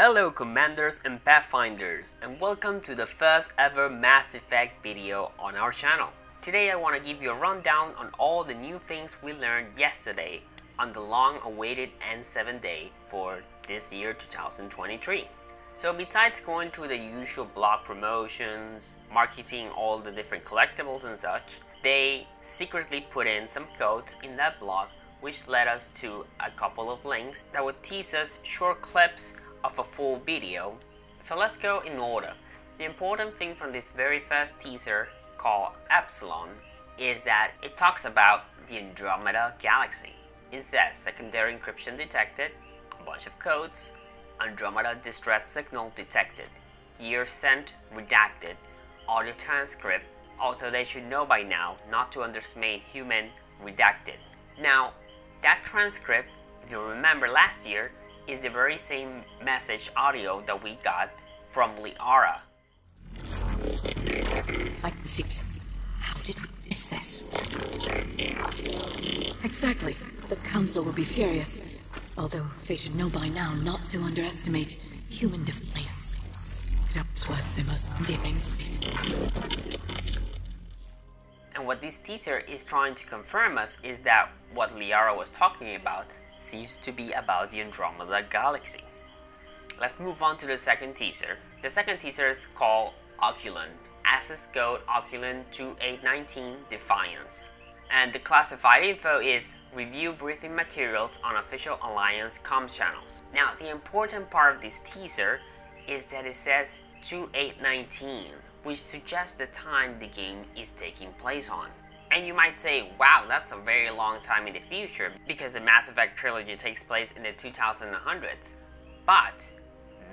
Hello Commanders and Pathfinders, and welcome to the first ever Mass Effect video on our channel. Today I want to give you a rundown on all the new things we learned yesterday on the long awaited N7 day for this year 2023. So besides going through the usual blog promotions, marketing all the different collectibles and such, they secretly put in some codes in that blog which led us to a couple of links that would tease us short clips of a full video. So let's go in order. The important thing from this very first teaser called Epsilon is that it talks about the Andromeda galaxy. It says secondary encryption detected, a bunch of codes, Andromeda distress signal detected, year sent redacted, audio transcript. Also, they should know by now not to underestimate human redacted. Now, that transcript, if you remember last year, is the very same message audio that we got from Liara. I can see it. How did we miss this? Exactly. The Council will be furious. Although they should know by now not to underestimate human defiance. Perhaps was the most endearing trait. And what this teaser is trying to confirm us is that what Liara was talking about seems to be about the Andromeda galaxy. Let's move on to the second teaser. The second teaser is called Oculin, access code Oculin 2819 Defiance. And the classified info is review briefing materials on official Alliance comms channels. Now, the important part of this teaser is that it says 2819, which suggests the time the game is taking place on. And you might say, wow, that's a very long time in the future because the Mass Effect trilogy takes place in the 2100s. But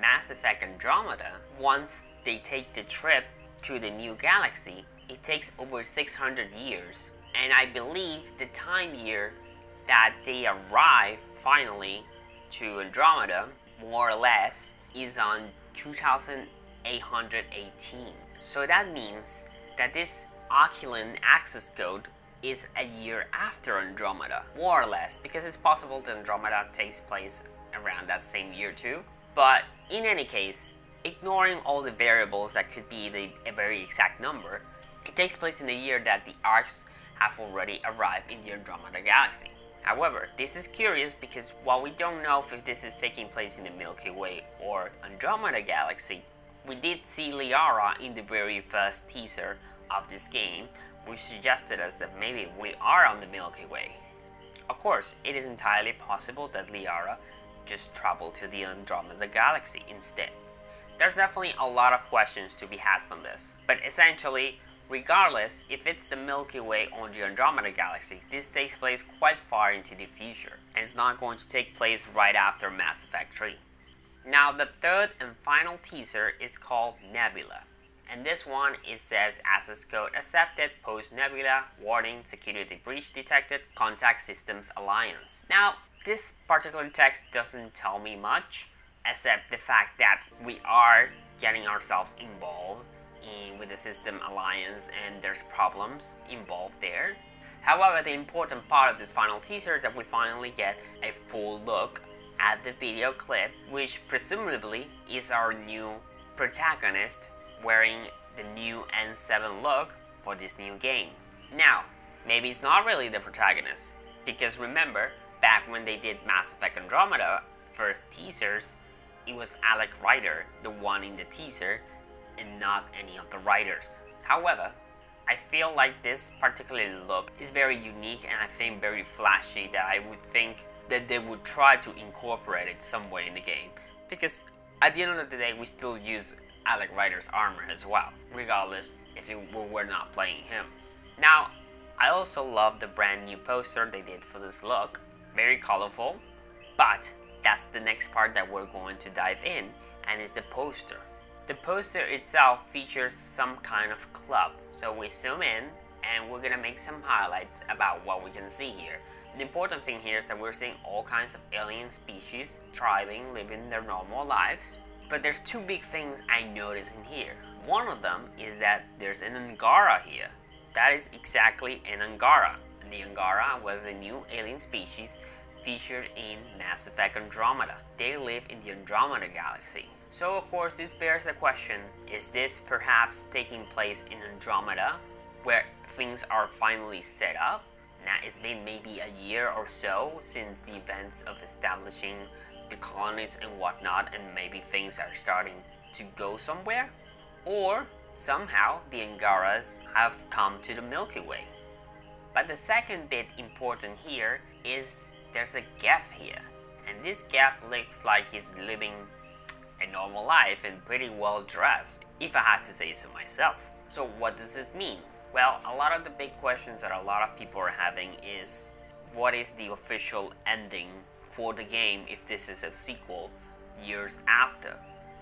Mass Effect Andromeda, once they take the trip to the new galaxy, it takes over 600 years. And I believe the time year that they arrive finally to Andromeda, more or less, is on 2818. So that means that this Oculin access code is a year after Andromeda, more or less, because it's possible that Andromeda takes place around that same year too. But in any case, ignoring all the variables that could be a very exact number, it takes place in the year that the arcs have already arrived in the Andromeda galaxy. However, this is curious because while we don't know if this is taking place in the Milky Way or Andromeda galaxy, we did see Liara in the very first teaser of this game, which suggested us that maybe we are on the Milky Way. Of course, it is entirely possible that Liara just traveled to the Andromeda galaxy instead. There's definitely a lot of questions to be had from this, but essentially, regardless if it's the Milky Way or the Andromeda galaxy, this takes place quite far into the future, and it's not going to take place right after Mass Effect 3. Now, the third and final teaser is called Nebula. And this one, it says access code accepted, post Nebula, warning, security breach detected, contact systems alliance. Now, this particular text doesn't tell me much, except the fact that we are getting ourselves involved with the system alliance and there's problems involved there. However, the important part of this final teaser is that we finally get a full look at the video clip, which presumably is our new protagonist wearing the new N7 look for this new game. Now, maybe it's not really the protagonist, because remember, back when they did Mass Effect Andromeda first teasers, it was Alec Ryder, the one in the teaser, and not any of the writers. However, I feel like this particular look is very unique and I think very flashy, that I would think that they would try to incorporate it some way in the game, because at the end of the day we still use Alec Ryder's armor as well, regardless if we were not playing him. Now, I also love the brand new poster they did for this look, very colorful, but that's the next part that we're going to dive in, and is the poster. The poster itself features some kind of club, so we zoom in and we're gonna make some highlights about what we can see here. The important thing here is that we're seeing all kinds of alien species thriving, living their normal lives. But there's two big things I notice in here. One of them is that there's an Angara here. That is exactly an Angara. The Angara was a new alien species featured in Mass Effect Andromeda. They live in the Andromeda galaxy. So of course this bears the question, is this perhaps taking place in Andromeda, where things are finally set up? Now it's been maybe a year or so since the events of establishing the colonies and whatnot, and maybe things are starting to go somewhere? Or somehow the Angaras have come to the Milky Way. But the second bit important here is there's a Geth here, and this Geth looks like he's living a normal life and pretty well dressed, if I had to say so myself. So what does it mean? Well, a lot of the big questions that a lot of people are having is, what is the official ending for the game if this is a sequel years after?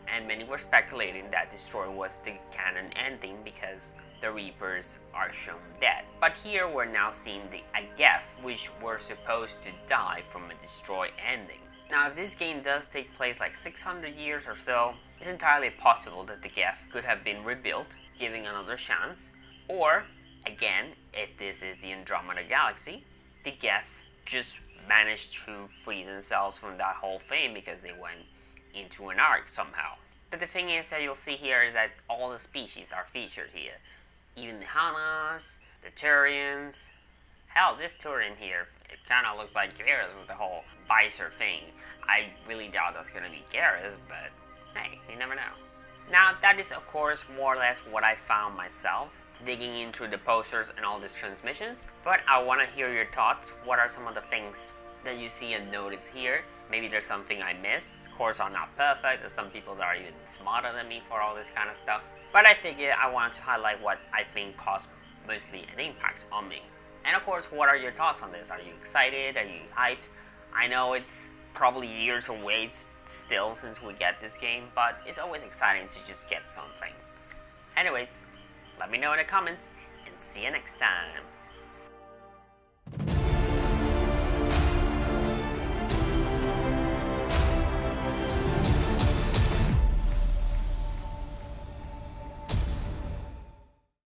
And many were speculating that the story was the canon ending because the Reapers are shown dead. But here we're now seeing the Geth, which were supposed to die from a destroy ending. Now if this game does take place like 600 years or so, it's entirely possible that the Geth could have been rebuilt, giving another chance. Or, again, if this is the Andromeda galaxy, the Geth just managed to free themselves from that whole thing because they went into an arc somehow. But the thing is that you'll see here is that all the species are featured here. Even the Hanas, the Turians. Hell, this Turian here, it kind of looks like Garrus with the whole visor thing. I really doubt that's going to be Garrus, but hey, you never know. Now, that is of course more or less what I found myself, digging into the posters and all these transmissions. But I want to hear your thoughts. What are some of the things that you see and notice here? Maybe there's something I missed. Of course, I'm not perfect. There's some people that are even smarter than me for all this kind of stuff. But I figured I wanted to highlight what I think caused mostly an impact on me. And of course, what are your thoughts on this? Are you excited? Are you hyped? I know it's probably years away still since we get this game, but it's always exciting to just get something. Anyways, let me know in the comments, and see you next time.